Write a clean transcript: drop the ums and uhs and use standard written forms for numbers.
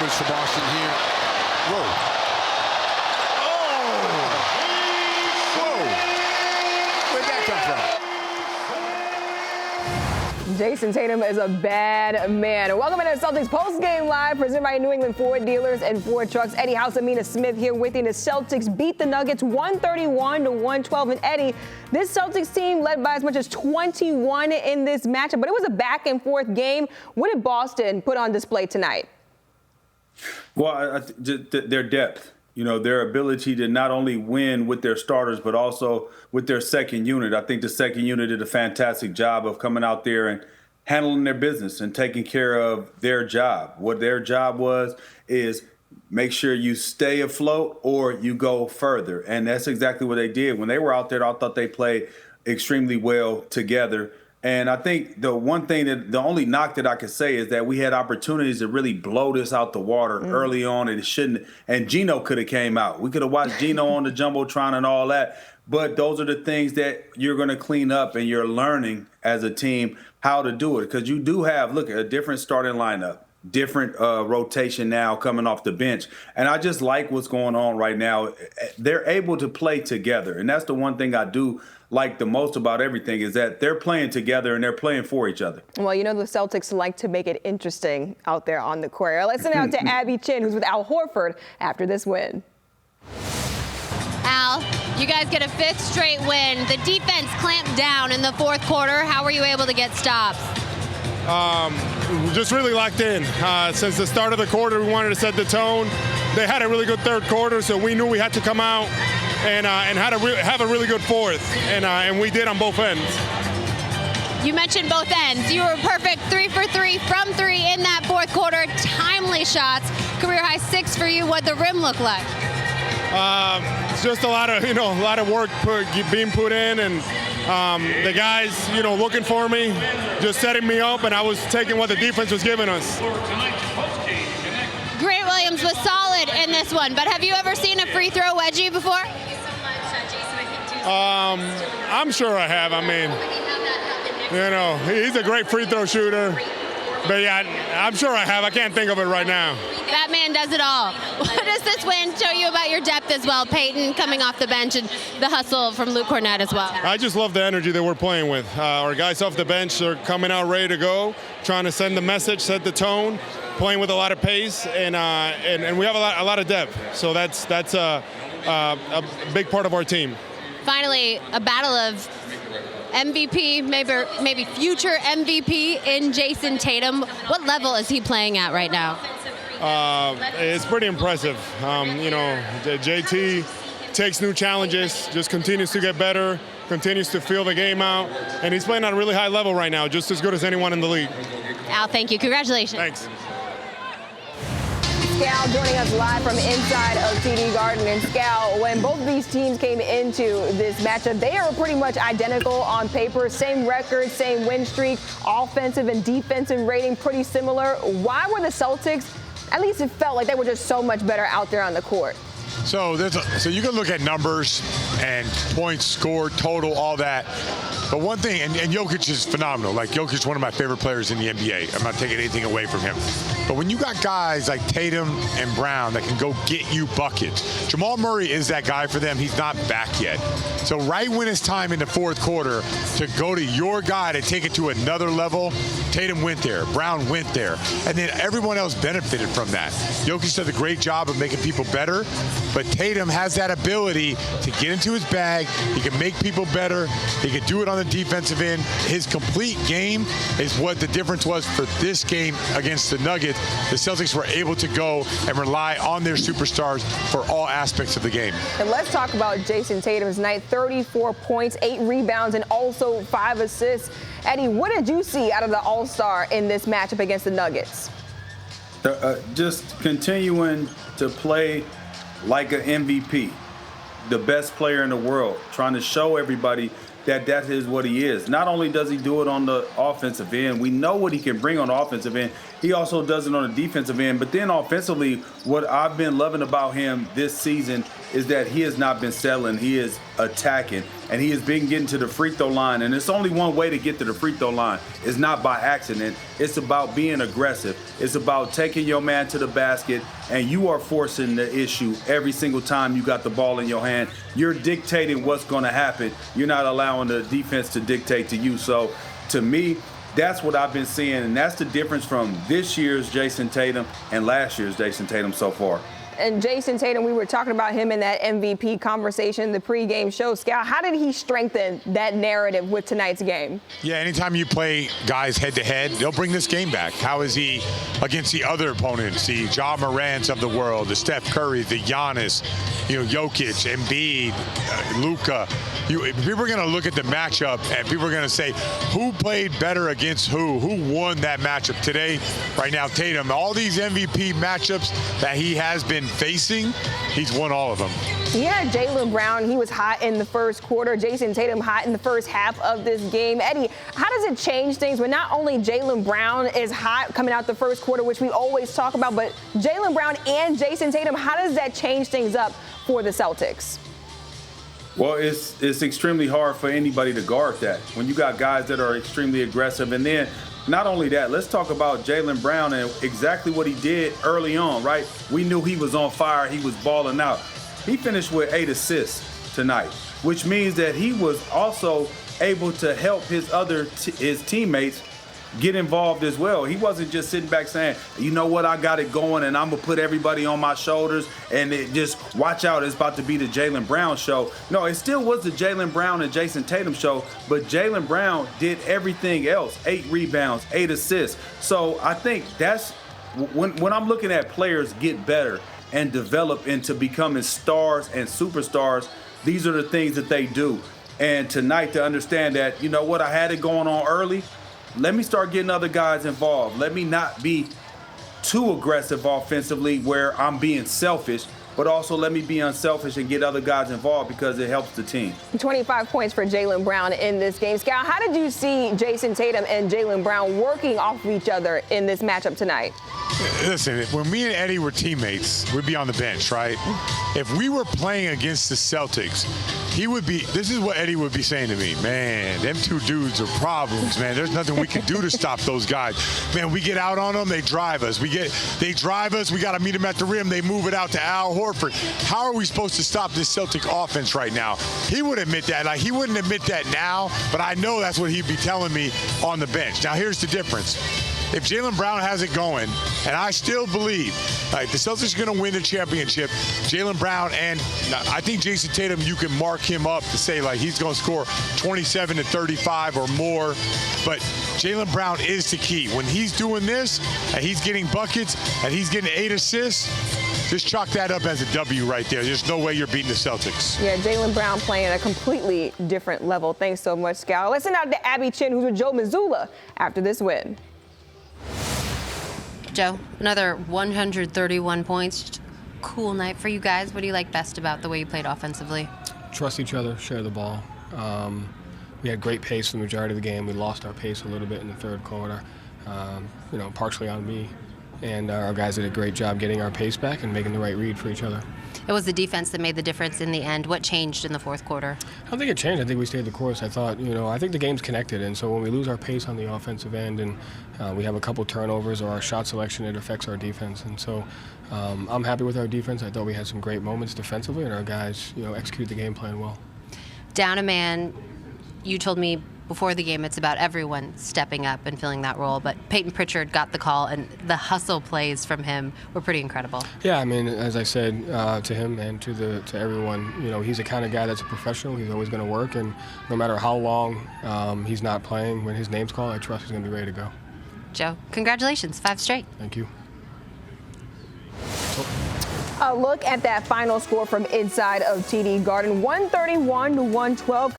offense for Boston here. Whoa. Oh! Whoa! Where'd that come from? Jayson Tatum is a bad man. Welcome to the Celtics postgame live presented by New England Ford Dealers and Ford Trucks. Eddie House, Amina Smith here with you. The Celtics beat the Nuggets 131-112. And Eddie, this Celtics team led by as much as 21 in this matchup, but it was a back and forth game. What did Boston put on display tonight? Well, their depth. You know, their ability to not only win with their starters, but also with their second unit. I think the second unit did a fantastic job of coming out there and handling their business and taking care of their job. What their job was is make sure you stay afloat or you go further. And that's exactly what they did. When they were out there, I thought they played extremely well together. And I think the only knock that I could say is that we had opportunities to really blow this out the water early on, and it shouldn't. And Gino could have came out. We could have watched Gino on the Jumbotron and all that. But those are the things that you're going to clean up, and you're learning as a team how to do it. Because you do have, look, a different starting lineup, different rotation now coming off the bench. And I just like what's going on right now. They're able to play together. And that's the one thing I do like the most about everything is that they're playing together and they're playing for each other. Well, you know the Celtics like to make it interesting out there on the court. Let's send it out to Abby Chin, who's with Al Horford after this win. Al, you guys get a fifth straight win. The defense clamped down in the fourth quarter. How were you able to get stops? Just really locked in. Since the start of the quarter, we wanted to set the tone. They had a really good third quarter, so we knew we had to come out and have a really good fourth, and we did on both ends. You mentioned both ends. You were perfect 3 for 3 from 3 in that fourth quarter. Timely shots. Career high 6 for you. What'd the rim look like? It's just a lot of work being put in, and the guys, looking for me, just setting me up, and I was taking what the defense was giving us. Grant Williams was solid in this one, but have you ever seen a free throw wedgie before? I'm sure I have. I mean, he's a great free throw shooter. But yeah, I'm sure I have. I can't think of it right now. That man does it all. What does this win show you about your depth as well? Peyton coming off the bench and the hustle from Luke Cornett as well. I just love the energy that we're playing with. Our guys off the bench are coming out ready to go, trying to send the message, set the tone, playing with a lot of pace, and we have a lot of depth. So that's a big part of our team. Finally, a battle of MVP, maybe future MVP in Jayson Tatum. What level is he playing at right now? It's pretty impressive. JT takes new challenges, just continues to get better, continues to feel the game out, and he's playing at a really high level right now, just as good as anyone in the league. Al, thank you. Congratulations. Thanks. Scal joining us live from inside of TD Garden. And Scal, when both of these teams came into this matchup, they are pretty much identical on paper. Same record, same win streak, offensive and defensive rating pretty similar. Why were the Celtics, at least it felt like they were just so much better out there on the court? So you can look at numbers and points scored, total, all that. But one thing, and Jokic is phenomenal. Like, Jokic is one of my favorite players in the NBA. I'm not taking anything away from him. But when you got guys like Tatum and Brown that can go get you buckets, Jamal Murray is that guy for them. He's not back yet. So right when it's time in the fourth quarter to go to your guy to take it to another level, Tatum went there, Brown went there, and then everyone else benefited from that. Jokic does a great job of making people better, but Tatum has that ability to get into his bag. He can make people better. He can do it on the defensive end. His complete game is what the difference was for this game against the Nuggets. The Celtics were able to go and rely on their superstars for all aspects of the game. And let's talk about Jayson Tatum's night. 34 points, 8 rebounds, and also 5 assists. Eddie, what did you see out of the All-Star in this matchup against the Nuggets? Just continuing to play like an MVP, the best player in the world, trying to show everybody that is what he is. Not only does he do it on the offensive end, we know what he can bring on the offensive end. He also does it on the defensive end. But then offensively, what I've been loving about him this season is that he has not been settling. He is attacking, and he has been getting to the free throw line. And it's only one way to get to the free throw line. It's not by accident. It's about being aggressive. It's about taking your man to the basket, and you are forcing the issue every single time you got the ball in your hand. You're dictating what's going to happen. You're not allowing the defense to dictate to you. So, to me, that's what I've been seeing, and that's the difference from this year's Jayson Tatum and last year's Jayson Tatum so far. And Jayson Tatum, we were talking about him in that MVP conversation, the pregame show. Scal, how did he strengthen that narrative with tonight's game? Yeah, anytime you play guys head-to-head, they'll bring this game back. How is he against the other opponents, the Ja Morants of the world, the Steph Curry, the Giannis, Jokic, Embiid, Luka. People are going to look at the matchup, and people are going to say, who played better against who? Who won that matchup today? Right now, Tatum. All these MVP matchups that he has been facing, he's won all of them. Yeah, Jalen Brown, he was hot in the first quarter. Jayson Tatum hot in the first half of this game. Eddie, how does it change things when not only Jalen Brown is hot coming out the first quarter, which we always talk about, but Jalen Brown and Jayson Tatum, how does that change things up for the Celtics? Well, it's extremely hard for anybody to guard that when you got guys that are extremely aggressive. And then not only that, let's talk about Jalen Brown and exactly what he did early on, right? We knew he was on fire. He was balling out. He finished with 8 assists tonight, which means that he was also able to help his teammates get involved as well. He wasn't just sitting back saying, you know what, I got it going and I'm going to put everybody on my shoulders and just watch out, it's about to be the Jalen Brown show. No, it still was the Jalen Brown and Jayson Tatum show, but Jalen Brown did everything else. 8 rebounds, 8 assists. So I think that's when I'm looking at players get better and develop into becoming stars and superstars, these are the things that they do. And tonight to understand that, you know what, I had it going on early. Let me start getting other guys involved. Let me not be too aggressive offensively where I'm being selfish, but also let me be unselfish and get other guys involved because it helps the team. 25 points for Jalen Brown in this game. Scal, how did you see Jayson Tatum and Jalen Brown working off of each other in this matchup tonight? Listen, when me and Eddie were teammates, we'd be on the bench, right? If we were playing against the Celtics, this is what Eddie would be saying to me, man, them two dudes are problems, man. There's nothing we can do to stop those guys. Man, we get out on them, they drive us. They drive us, we got to meet them at the rim, they move it out to Al Horford. How are we supposed to stop this Celtic offense right now? He would admit that. Like, he wouldn't admit that now, but I know that's what he'd be telling me on the bench. Now, here's the difference. If Jalen Brown has it going, and I still believe the Celtics are going to win the championship, Jalen Brown and I think Jayson Tatum, you can mark him up to say like he's going to score 27 to 35 or more. But Jalen Brown is the key. When he's doing this and he's getting buckets and he's getting 8 assists, just chalk that up as a W right there. There's no way you're beating the Celtics. Yeah, Jalen Brown playing at a completely different level. Thanks so much, Scal. Let's send out to Abby Chin, who's with Joe Mazzulla after this win. Joe, another 131 points. Just cool night for you guys. What do you like best about the way you played offensively? Trust each other, share the ball. We had great pace for the majority of the game. We lost our pace a little bit in the third quarter, partially on me. And our guys did a great job getting our pace back and making the right read for each other. It was the defense that made the difference in the end. What changed in the fourth quarter? I don't think it changed. I think we stayed the course. I think the game's connected. And so when we lose our pace on the offensive end and we have a couple turnovers or our shot selection, it affects our defense. And so I'm happy with our defense. I thought we had some great moments defensively, and our guys, executed the game plan well. Down a man, you told me before the game it's about everyone stepping up and filling that role, but Peyton Pritchard got the call, and the hustle plays from him were pretty incredible. Yeah, I mean, as I said to him and to everyone, he's the kind of guy that's a professional. He's always going to work, and no matter how long he's not playing, when his name's called, I trust he's going to be ready to go. Joe, congratulations, 5 straight. Thank you. A look at that final score from inside of TD Garden, 131 to 112.